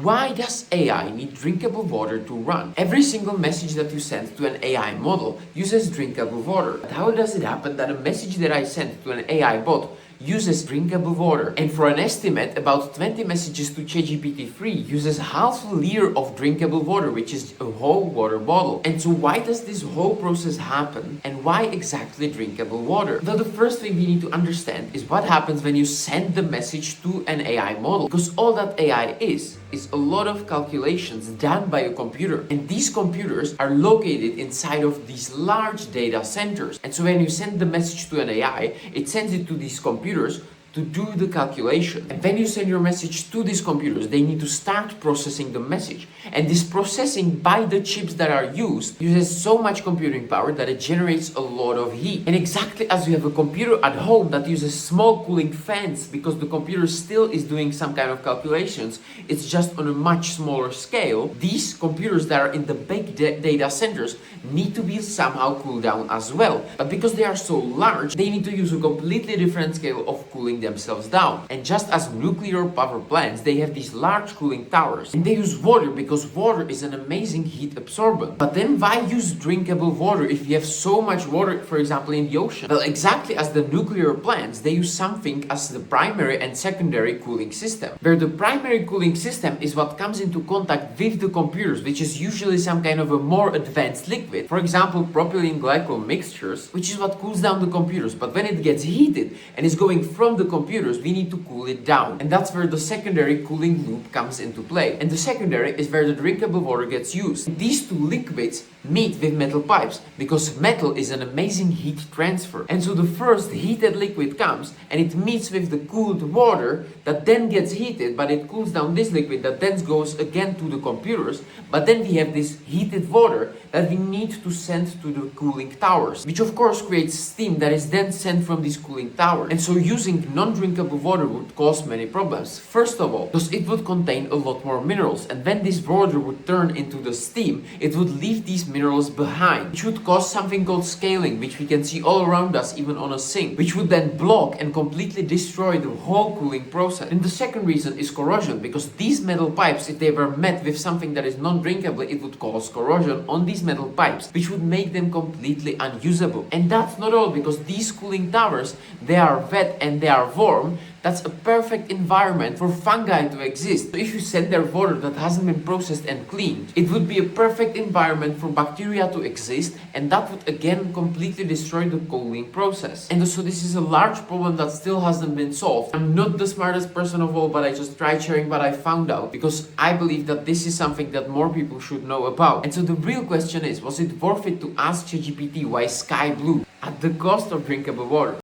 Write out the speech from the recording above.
Why does AI need drinkable water to run? Every single message that you send to an AI model uses drinkable water. But how does it happen that a message that I send to an AI bot uses drinkable water? And for an estimate, about 20 messages to ChatGPT-3 uses half a liter of drinkable water, which is a whole water bottle. And so why does this whole process happen? And why exactly drinkable water? Now, the first thing we need to understand is what happens when you send the message to an AI model. Because all that AI is a lot of calculations done by a computer. And these computers are located inside of these large data centers. And so when you send the message to an AI, it sends it to these computers to do the calculation. And when you send your message to these computers, they need to start processing the message. And this processing by the chips that are used uses so much computing power that it generates a lot of heat. And exactly as you have a computer at home that uses small cooling fans because the computer still is doing some kind of calculations, it's just on a much smaller scale, these computers that are in the big data centers need to be somehow cooled down as well. But because they are so large, they need to use a completely different scale of cooling themselves down. And just as nuclear power plants, they have these large cooling towers, and they use water because water is an amazing heat absorbent. But then why use drinkable water if you have so much water, for example, in the ocean? Well, exactly as the nuclear plants, they use something as the primary and secondary cooling system, where the primary cooling system is what comes into contact with the computers, which is usually some kind of a more advanced liquid, for example, propylene glycol mixtures, which is what cools down the computers. But when it gets heated and is going from the computers, we need to cool it down. And that's where the secondary cooling loop comes into play. And the secondary is where the drinkable water gets used. These two liquids meet with metal pipes because metal is an amazing heat transfer. And so the first heated liquid comes and it meets with the cooled water that then gets heated, but it cools down this liquid that then goes again to the computers. But then we have this heated water that we need to send to the cooling towers, which of course creates steam that is then sent from these cooling towers. And so using non-drinkable water would cause many problems. First of all, because it would contain a lot more minerals, and when this water would turn into the steam, it would leave these minerals behind, which would cause something called scaling, which we can see all around us, even on a sink, which would then block and completely destroy the whole cooling process. And the second reason is corrosion, because these metal pipes, if they were met with something that is non-drinkable, it would cause corrosion on these metal pipes, which would make them completely unusable. And that's not all, because these cooling towers, they are wet and they are warm. That's a perfect environment for fungi to exist. So if you send their water that hasn't been processed and cleaned, it would be a perfect environment for bacteria to exist, and that would again completely destroy the cooling process. And so this is a large problem that still hasn't been solved. I'm not the smartest person of all, but I just tried sharing what I found out because I believe that this is something that more people should know about. And so the real question is, was it worth it to ask ChatGPT why sky blue at the cost of drinkable water?